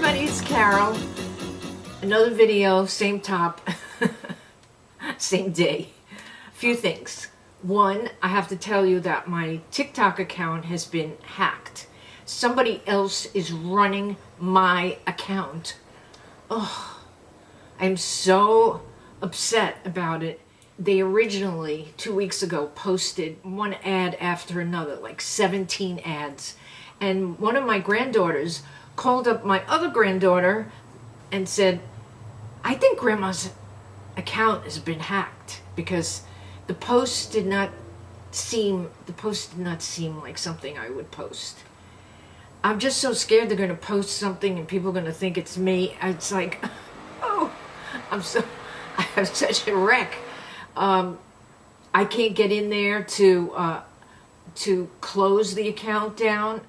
everybody, it's Carol. Another video, same top, same day. A few things. One, I have to tell you that my TikTok account has been hacked. Somebody else is running my account. Oh, I'm so upset about it. They originally, 2 weeks ago, posted one ad after another, like 17 ads. And one of my granddaughters called up my other granddaughter and said, I think Grandma's account has been hacked because the post did not seem like something I would post. I'm just so scared they're going to post something and people are going to think it's me. It's like, oh, I have such a wreck. I can't get in there to close the account down.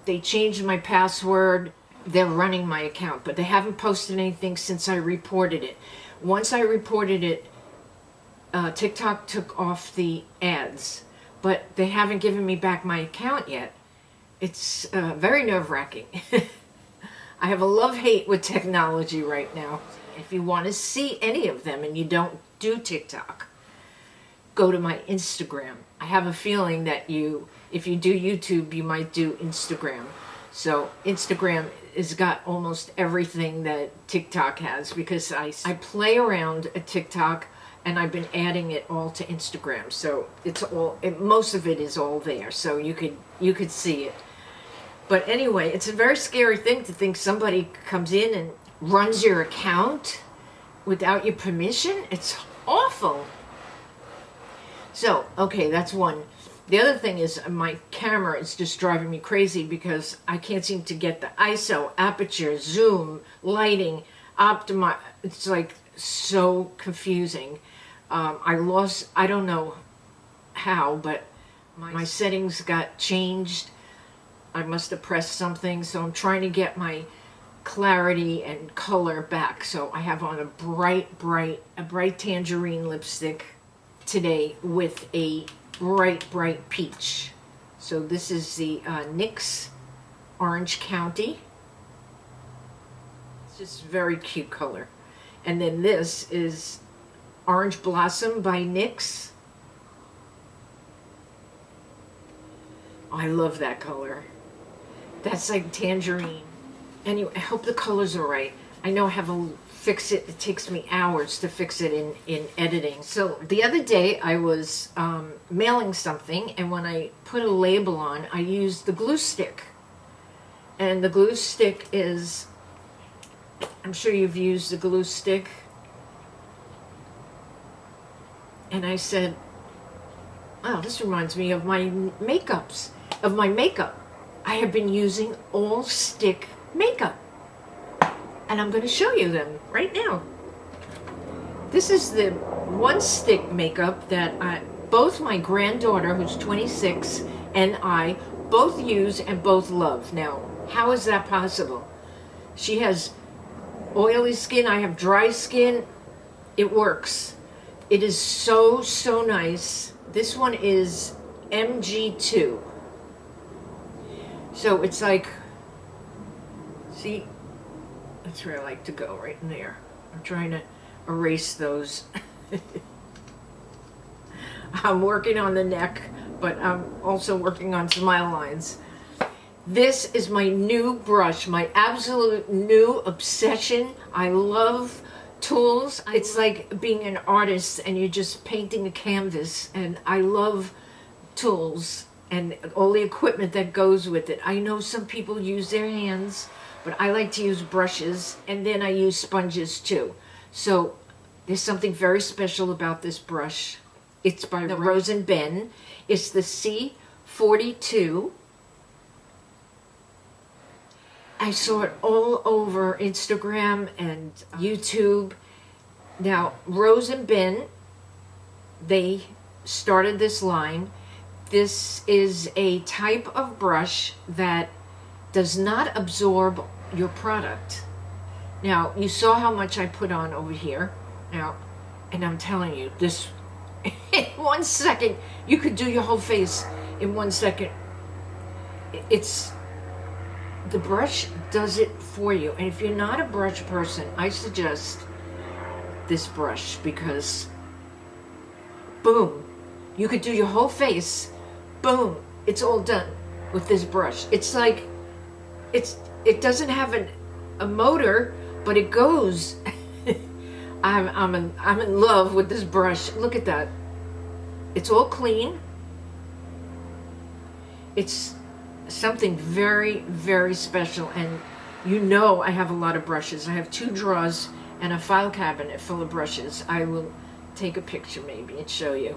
They changed my password. They're running my account, but they haven't posted anything since I reported it. Once I reported it, TikTok took off the ads, but they haven't given me back my account yet. It's very nerve-wracking. I have a love-hate with technology right now. If you want to see any of them and you don't do TikTok, go to my Instagram. I have a feeling that if you do YouTube, you might do Instagram. So Instagram has got almost everything that TikTok has because I play around at TikTok and I've been adding it all to Instagram. So most of it is all there. So you could see it. But anyway, it's a very scary thing to think somebody comes in and runs your account without your permission. It's awful. So, okay, that's one. The other thing is my camera is just driving me crazy because I can't seem to get the ISO, aperture, zoom, lighting, optimize. It's like so confusing. I don't know how, but my settings got changed. I must have pressed something, so I'm trying to get my clarity and color back. So I have on a bright tangerine lipstick today with a bright peach. So this is the NYX Orange County. It's just very cute color. And then this is Orange Blossom by NYX. I love that color. That's like tangerine. Anyway, I hope the colors are right. I know I have to fix it. It takes me hours to fix it in editing. So the other day I was mailing something, and when I put a label on, I used the glue stick. And the glue stick is, I'm sure you've used the glue stick. And I said, oh, this reminds me of my makeup. I have been using all stick makeup. And I'm going to show you them right now. This is the one stick makeup that both my granddaughter, who's 26, and I both use and both love. Now, how is that possible? She has oily skin, I have dry skin. It works. It is so nice. This one is MG2. So it's like, see, that's where I like to go, right in there. I'm trying to erase those. I'm working on the neck, but I'm also working on smile lines. This is my new brush, my absolute new obsession. I love tools. It's like being an artist and you're just painting a canvas, and I love tools and all the equipment that goes with it. I know some people use their hands, but I like to use brushes, and then I use sponges too. So there's something very special about this brush. It's by Rose & Ben. It's the C42. I saw it all over Instagram and YouTube. Now, Rose & Ben, they started this line. This is a type of brush that does not absorb your product. Now, you saw how much I put on over here. Now, and I'm telling you, this, in 1 second, you could do your whole face in 1 second. It's the brush does it for you. And if you're not a brush person, I suggest this brush, because boom, you could do your whole face, boom, it's all done with this brush. It's like, it doesn't have a motor, but it goes. I'm in love with this brush. Look at that. It's all clean. It's something very, very special. And you know I have a lot of brushes. I have 2 drawers and a file cabinet full of brushes. I will take a picture maybe and show you.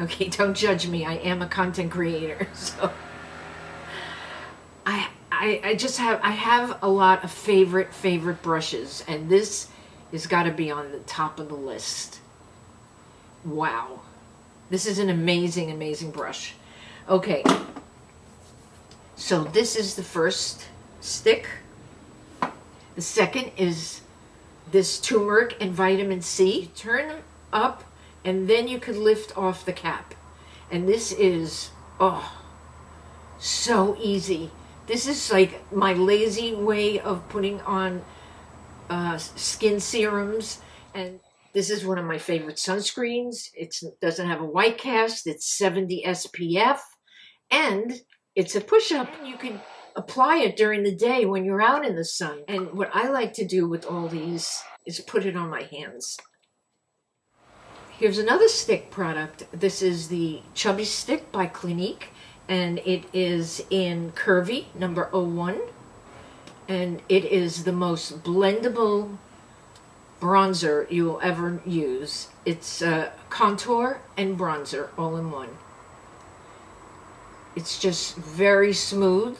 Okay, don't judge me. I am a content creator, so I just have a lot of favorite brushes, and this has got to be on the top of the list. Wow, this is an amazing brush. Okay, so this is the first stick. The second is this turmeric and vitamin C. Turn them up, and then you could lift off the cap. And this is, oh, so easy. This is like my lazy way of putting on skin serums. And this is one of my favorite sunscreens. It doesn't have a white cast. It's 70 SPF. And it's a push-up. You can apply it during the day when you're out in the sun. And what I like to do with all these is put it on my hands. Here's another stick product. This is the Chubby stick by Clinique, and it is in Curvy number 01, and it is the most blendable bronzer you will ever use. It's contour and bronzer all in one. It's just very smooth.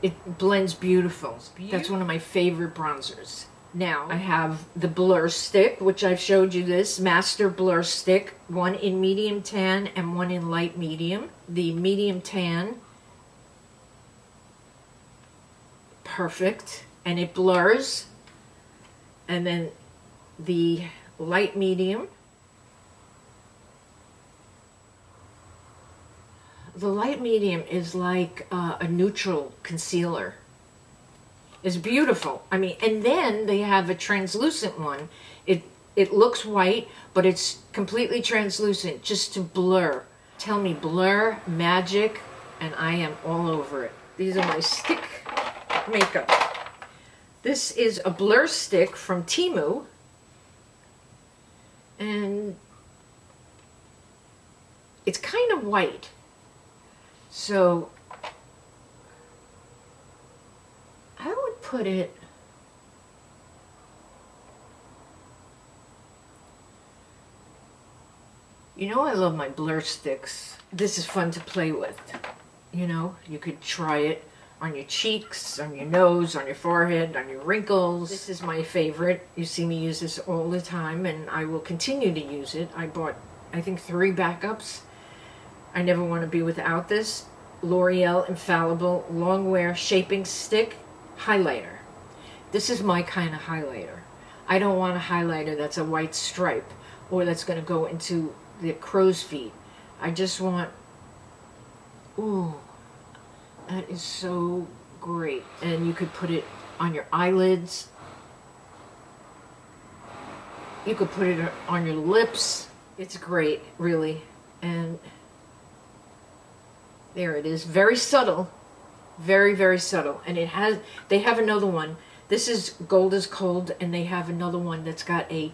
It blends beautiful. That's one of my favorite bronzers. Now, I have the blur stick, which I've showed you this, Master Blur Stick, one in medium tan and one in light medium. The medium tan, perfect, and it blurs. And then the light medium. The light medium is like a neutral concealer. Is beautiful. I mean, and then they have a translucent one. It looks white, but it's completely translucent just to blur. Tell me blur, magic, and I am all over it. These are my stick makeup. This is a blur stick from TEMU, and it's kind of white. So I would put it, you know, I love my blur sticks. This is fun to play with. You know, you could try it on your cheeks, on your nose, on your forehead, on your wrinkles. This is my favorite. You see me use this all the time, and I will continue to use it. I bought, I think, 3 backups. I never want to be without this. L'Oreal Infallible Longwear Shaping Stick Highlighter. This is my kind of highlighter. I don't want a highlighter that's a white stripe or that's going to go into the crow's feet. I just want, ooh, that is so great. And you could put it on your eyelids. You could put it on your lips. It's great, really. And there it is. Very subtle. Very, very subtle. And it has, they have another one. This is Gold is Cold, and they have another one that's got a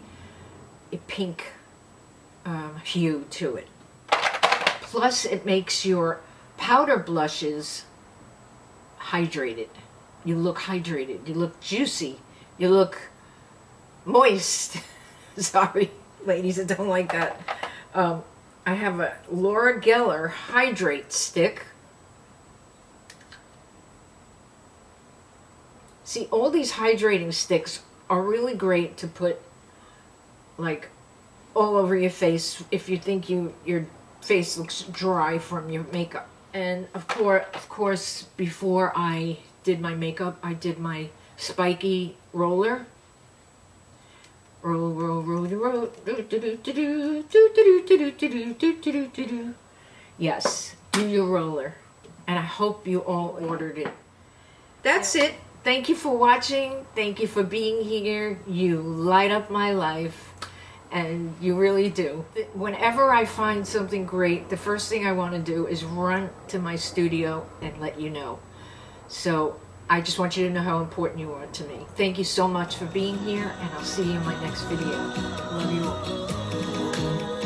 pink hue to it. Plus, it makes your powder blushes hydrated. You look hydrated. You look juicy. You look moist. Sorry, ladies, I don't like that. I have a Laura Geller Hydrate stick. See, all these hydrating sticks are really great to put, like, all over your face if you think your face looks dry from your makeup. And of course, before I did my makeup, I did my spiky roller. Roll, roll, roll, roll. Yes, do your roller. And I hope you all ordered it. That's it. Thank you for watching. Thank you for being here. You light up my life. And you really do. Whenever I find something great, the first thing I want to do is run to my studio and let you know. So I just want you to know how important you are to me. Thank you so much for being here, and I'll see you in my next video. Love you all.